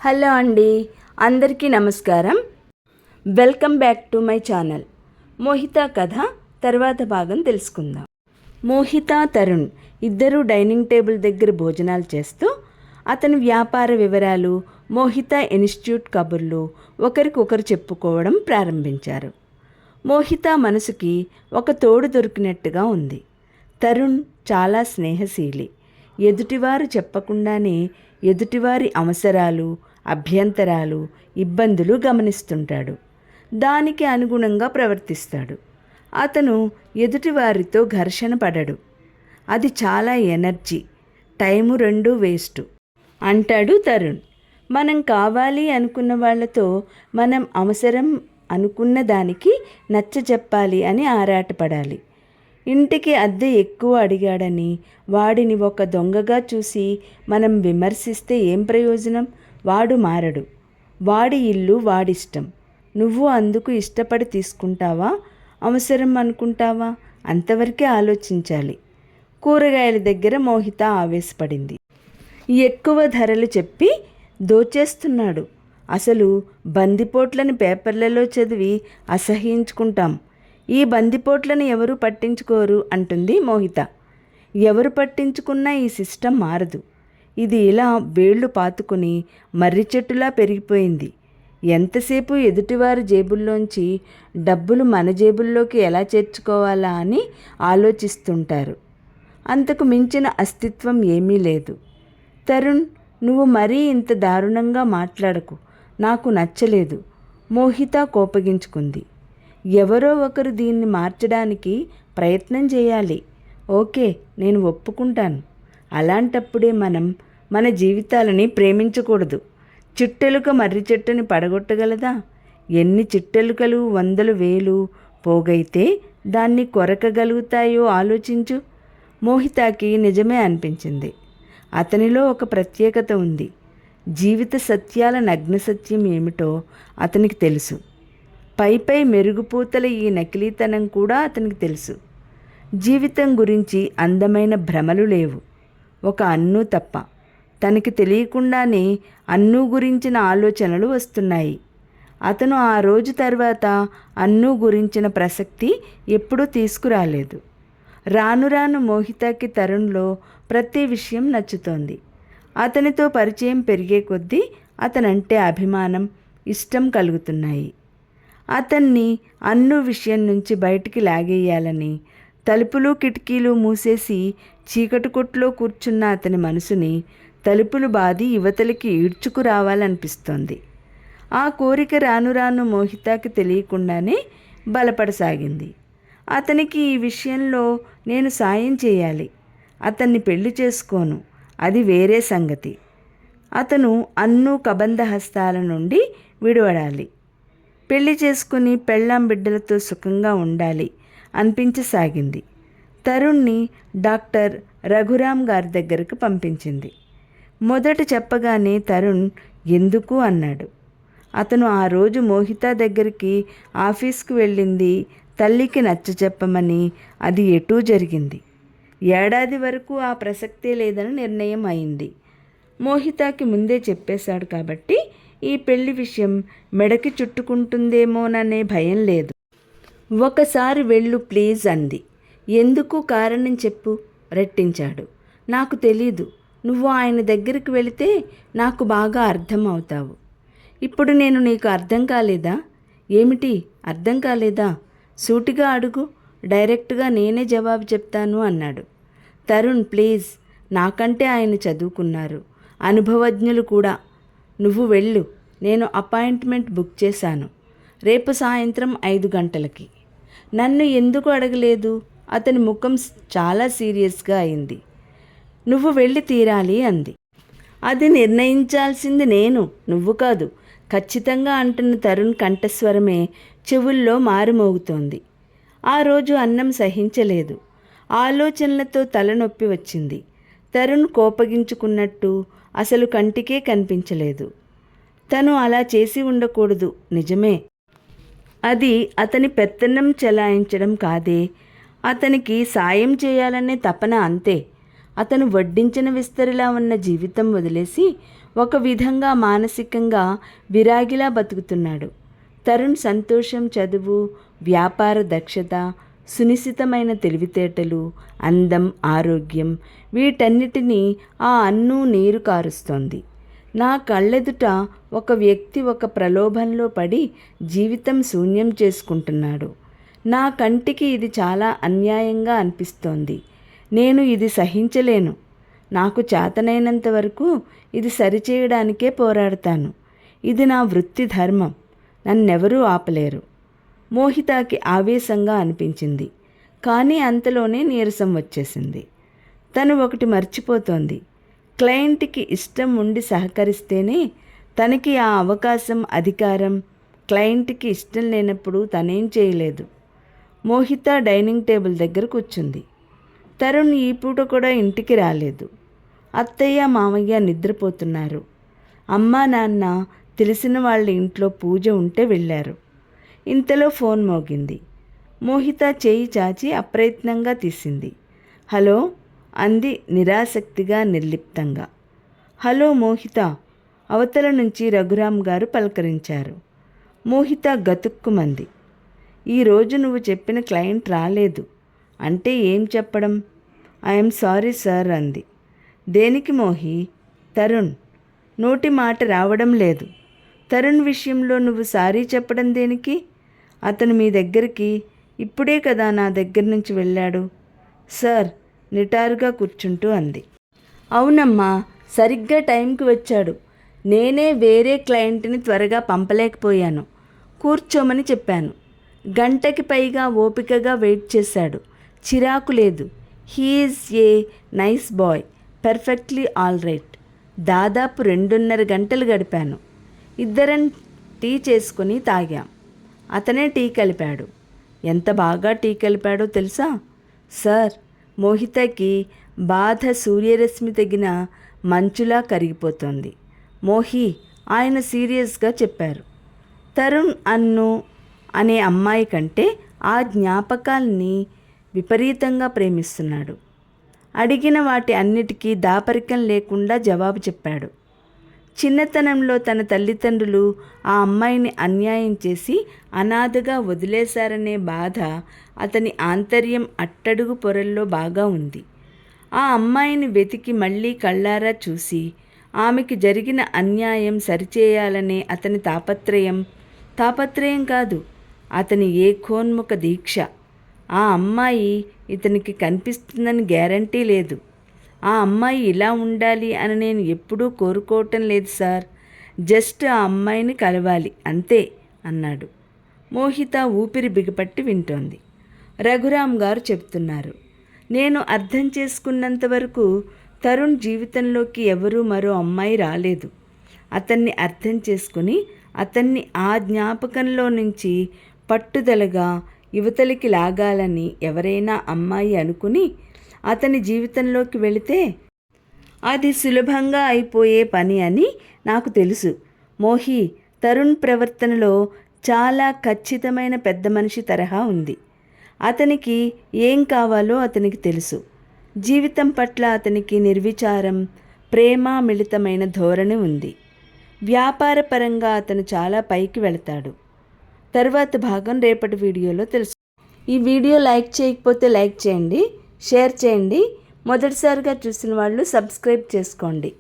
Hello అండి, అందరికీ నమస్కారం. Welcome back to my channel. Mohita కథ తర్వాత భాగం తెలుసుకుందాం. మోహిత, తరుణ్ ఇద్దరూ డైనింగ్ టేబుల్ దగ్గర భోజనాలు చేస్తూ అతని వ్యాపార వివరాలు, మోహిత ఇన్స్టిట్యూట్ కబుర్లు ఒకరికొకరు చెప్పుకోవడం ప్రారంభించారు. మోహిత మనసుకి ఒక తోడు దొరికినట్టుగా ఉంది. తరుణ్ చాలా స్నేహశీలి. ఎదుటివారు చెప్పకుండానే ఎదుటివారి అవసరాలు, అభ్యంతరాలు, ఇబ్బందులు గమనిస్తుంటాడు. దానికి అనుగుణంగా ప్రవర్తిస్తాడు. అతను ఎదుటివారితో ఘర్షణ పడడు. అది చాలా ఎనర్జీ, టైము రెండూ వేస్టు అంటాడు తరుణ్. మనం కావాలి అనుకున్న వాళ్ళతో మనం అవసరం అనుకున్న దానికి నచ్చజెప్పాలి అని ఆరాటపడాలి. ఇంటికి అద్దె ఎక్కువ అడిగాడని వాడిని ఒక దొంగగా చూసి మనం విమర్శిస్తే ఏం ప్రయోజనం? వాడు మారడు. వాడి ఇల్లు వాడిష్టం. నువ్వు అందుకు ఇష్టపడి తీసుకుంటావా, అవసరం అనుకుంటావా? అంతవరకే ఆలోచించాలి. కూరగాయల దగ్గర మోహిత ఆవేశపడింది. ఎక్కువ ధరలు చెప్పి దోచేస్తున్నాడు. అసలు బందిపోట్లను పేపర్లలో చదివి అసహ్యించుకుంటాం. ఈ బందిపోట్లను ఎవరు పట్టించుకోరు అంటుంది మోహిత. ఎవరు పట్టించుకున్నా ఈ సిస్టమ్ మారదు. ఇది ఇలా వేళ్లు పాతుకుని మర్రి చెట్టులా పెరిగిపోయింది. ఎంతసేపు ఎదుటివారి జేబుల్లోంచి డబ్బులు మన జేబుల్లోకి ఎలా చేర్చుకోవాలా అని ఆలోచిస్తుంటారు. అంతకు మించిన అస్తిత్వం ఏమీ లేదు. తరుణ్, నువ్వు మరీ ఇంత దారుణంగా మాట్లాడకు, నాకు నచ్చలేదు. మోహిత కోపగించుకుంది. ఎవరో ఒకరు దీన్ని మార్చడానికి ప్రయత్నం చేయాలి. ఓకే, నేను ఒప్పుకుంటాను. అలాంటప్పుడే మనం మన జీవితాలని ప్రేమించకూడదు. చిట్టెలుక మర్రి చెట్టుని పడగొట్టగలదా? ఎన్ని చిట్టెలుకలు వందలు వేలు పోగైతే దాన్ని కొరకగలుగుతాయో ఆలోచించు. మోహితాకి నిజమే అనిపించింది. అతనిలో ఒక ప్రత్యేకత ఉంది. జీవిత సత్యాల నగ్న సత్యం ఏమిటో అతనికి తెలుసు. పైపై మెరుగుపూతల ఈ నకిలీతనం కూడా అతనికి తెలుసు. జీవితం గురించి అందమైన భ్రమలు లేవు, ఒక అన్ను తప్ప. తనకి తెలియకుండానే అన్ను గురించిన ఆలోచనలు వస్తున్నాయి. అతను ఆ రోజు తర్వాత అన్ను గురించిన ప్రసక్తి ఎప్పుడూ తీసుకురాలేదు. రాను రాను మోహితకి తరుణ్లో ప్రతి విషయం నచ్చుతోంది. అతనితో పరిచయం పెరిగే కొద్దీ అతనంటే అభిమానం, ఇష్టం కలుగుతున్నాయి. అతన్ని అన్ను విషయం నుంచి బయటికి లాగేయాలని తలుపులు కిటికీలు మూసేసి చీకటి కొట్లో కూర్చున్న అతని మనసుని తలుపులు బాది యువతలకి ఈడ్చుకురావాలనిపిస్తోంది. ఆ కోరిక రాను రాను మోహితకి తెలియకుండానే బలపడసాగింది. అతనికి ఈ విషయంలో నేను సాయం చేయాలి. అతన్ని పెళ్లి చేసుకోను, అది వేరే సంగతి. అతను అన్ను కబంధ హస్తాల నుండి విడివడాలి. పెళ్లి చేసుకుని పెళ్ళాం బిడ్డలతో సుఖంగా ఉండాలి అనిపించసాగింది. తరుణ్ని డాక్టర్ రఘురామ్ గారి దగ్గరకు పంపించింది. మొదట చెప్పగానే తరుణ్ ఎందుకు అన్నాడు. అతను ఆ రోజు మోహిత దగ్గరికి ఆఫీస్కి వెళ్ళింది తల్లికి నచ్చచెప్పమని. అది ఎటూ జరిగింది. ఏడాది వరకు ఆ ప్రసక్తే లేదని నిర్ణయం అయింది. మోహితకి ముందే చెప్పేశాడు కాబట్టి ఈ పెళ్లి విషయం మెడకి చుట్టుకుంటుందేమోననే భయం లేదు. ఒకసారి వెళ్ళు ప్లీజ్ అంది. ఎందుకు కారణం చెప్పు రెట్టించాడు. నాకు తెలీదు. నువ్వు ఆయన దగ్గరికి వెళితే నాకు బాగా అర్థం అవుతావు. ఇప్పుడు నేను నీకు అర్థం కాలేదా? ఏమిటి అర్థం కాలేదా? సూటిగా అడుగు, డైరెక్ట్గా నేనే జవాబు చెప్తాను అన్నాడు. తరుణ్ ప్లీజ్, నాకంటే ఆయన చదువుకున్నారు, అనుభవజ్ఞులు కూడా. నువ్వు వెళ్ళు, నేను అపాయింట్మెంట్ బుక్ చేశాను. రేపు సాయంత్రం 5 గంటలకి. నన్ను ఎందుకు అడగలేదు? అతని ముఖం చాలా సీరియస్గా అయింది. నువ్వు వెళ్ళి తీరాలి అంది. అది నిర్ణయించాల్సింది నేను, నువ్వు కాదు, ఖచ్చితంగా అంటున్న తరుణ్ కంఠస్వరమే చెవుల్లో మారుమోగుతోంది. ఆ రోజు అన్నం సహించలేదు. ఆలోచనలతో తలనొప్పి వచ్చింది. తరుణ్ కోపగించుకున్నట్టు అసలు కంటికే కనిపించలేదు. తను అలా చేసి ఉండకూడదు, నిజమే. అది అతని పెత్తనం చెలాయించడం కాదే. అతనికి సాయం చేయాలనే తపన అంతే. అతను వడ్డించిన విస్తరిలా ఉన్న జీవితం వదిలేసి ఒక విధంగా మానసికంగా విరాగిలా బతుకుతున్నాడు. తరుణ్ సంతోషం, చదువు, వ్యాపార దక్షత, సునిశితమైన తెలివితేటలు, అందం, ఆరోగ్యం వీటన్నిటినీ ఆ అన్ను నీరు కారుస్తోంది. నా కళ్ళెదుట ఒక వ్యక్తి ఒక ప్రలోభంలో పడి జీవితం శూన్యం చేసుకుంటున్నాడు. నా కంటికి ఇది చాలా అన్యాయంగా అనిపిస్తోంది. నేను ఇది సహించలేను. నాకు చేతనైనంత వరకు ఇది సరిచేయడానికే పోరాడతాను. ఇది నా వృత్తి ధర్మం. నన్నెవరూ ఆపలేరు. మోహితాకి ఆవేశంగా అనిపించింది. కానీ అంతలోనే నీరసం వచ్చేసింది. తను ఒకటి మర్చిపోతోంది. క్లయింట్కి ఇష్టం ఉండి సహకరిస్తేనే తనకి ఆ అవకాశం, అధికారం. క్లయింట్కి ఇష్టం లేనప్పుడు తనేం చేయలేదు. మోహిత డైనింగ్ టేబుల్ దగ్గర కూర్చుంది. తరుణ్ ఈ పూట కూడా ఇంటికి రాలేదు. అత్తయ్య, మామయ్య నిద్రపోతున్నారు. అమ్మా, నాన్న తెలిసిన వాళ్ళ ఇంట్లో పూజ ఉంటే వెళ్ళారు. ఇంతలో ఫోన్ మోగింది. మోహిత చేయి చాచి అప్రయత్నంగా తీసింది. హలో అంది నిరాసక్తిగా, నిర్లిప్తంగా. హలో మోహిత, అవతల నుంచి రఘురామ్ గారు పలకరించారు. మోహిత గతుక్కుమంది. ఈరోజు నువ్వు చెప్పిన క్లయింట్ రాలేదు అంటే ఏం చెప్పడం? ఐఎమ్ సారీ సార్ అంది. దేనికి మోహి? తరుణ్. నోటి మాట రావడం లేదు. తరుణ్ విషయంలో నువ్వు సారీ చెప్పడం దేనికి? అతను మీ దగ్గరికి ఇప్పుడే కదా నా దగ్గర నుంచి వెళ్ళాడు సార్, నిటారుగా కూర్చుంటూ అంది. అవునమ్మా, సరిగ్గా టైంకి వచ్చాడు. నేనే వేరే క్లయింట్ని త్వరగా పంపలేకపోయాను. కూర్చోమని చెప్పాను. గంటకి పైగా ఓపికగా వెయిట్ చేశాడు. చిరాకు లేదు. He's a nice boy, perfectly all right. దాదాపు 2.5 గంటలు గడిపాను. ఇద్దరం టీ చేసుకుని తాగాం. అతనే టీ కలిపాడు. ఎంత బాగా టీ కలిపాడో తెలుసా సార్? మోహితకి బాధ సూర్యరశ్మి తగిన మంచులా కరిగిపోతోంది. మోహి, ఆయన సీరియస్గా చెప్పారు. తరుణ్ అన్ను అనే అమ్మాయి కంటే ఆ జ్ఞాపకాల్ని విపరీతంగా ప్రేమిస్తున్నాడు. అడిగిన వాటి అన్నిటికీ దాపరికం లేకుండా జవాబు చెప్పాడు. చిన్నతనంలో తన తల్లిదండ్రులు ఆ అమ్మాయిని అన్యాయం చేసి అనాథగా వదిలేశారనే బాధ అతని ఆంతర్యం అట్టడుగు పొరల్లో బాగా ఉంది. ఆ అమ్మాయిని వెతికి మళ్ళీ కళ్ళారా చూసి ఆమెకి జరిగిన అన్యాయం సరిచేయాలనే అతని తాపత్రయం కాదు, అతని ఏకోన్ముఖ దీక్ష. ఆ అమ్మాయి ఇతనికి కనిపిస్తుందని గ్యారంటీ లేదు. ఆ అమ్మాయి ఇలా ఉండాలి అని నేను ఎప్పుడూ కోరుకోవటం లేదు సార్. జస్ట్ ఆ అమ్మాయిని కలవాలి అంతే అన్నాడు. మోహిత ఊపిరి బిగపట్టి వింటోంది. రఘురామ్ గారు చెప్తున్నారు, నేను అర్థం చేసుకున్నంత వరకు తరుణ్ జీవితంలోకి ఎవరూ మరో అమ్మాయి రాలేదు. అతన్ని అర్థం చేసుకుని అతన్ని ఆ జ్ఞాపకంలో నుంచి పట్టుదలగా యువతలికి లాగాలని ఎవరైనా అమ్మాయి అనుకుని అతని జీవితంలోకి వెళితే అది సులభంగా అయిపోయే పని అని నాకు తెలుసు. మోహి, తరుణ్ ప్రవర్తనలో చాలా ఖచ్చితమైన పెద్ద మనిషి తరహా ఉంది. అతనికి ఏం కావాలో అతనికి తెలుసు. జీవితం పట్ల అతనికి నిర్విచారం, ప్రేమ మిళితమైన ధోరణి ఉంది. వ్యాపారపరంగా అతను చాలా పైకి వెళతాడు. తర్వాత భాగం రేపటి వీడియోలో తెలుసు. ఈ వీడియో లైక్ చేయకపోతే లైక్ చేయండి, షేర్ చేయండి. మొదటిసారిగా చూసిన వాళ్ళు సబ్స్క్రైబ్ చేసుకోండి.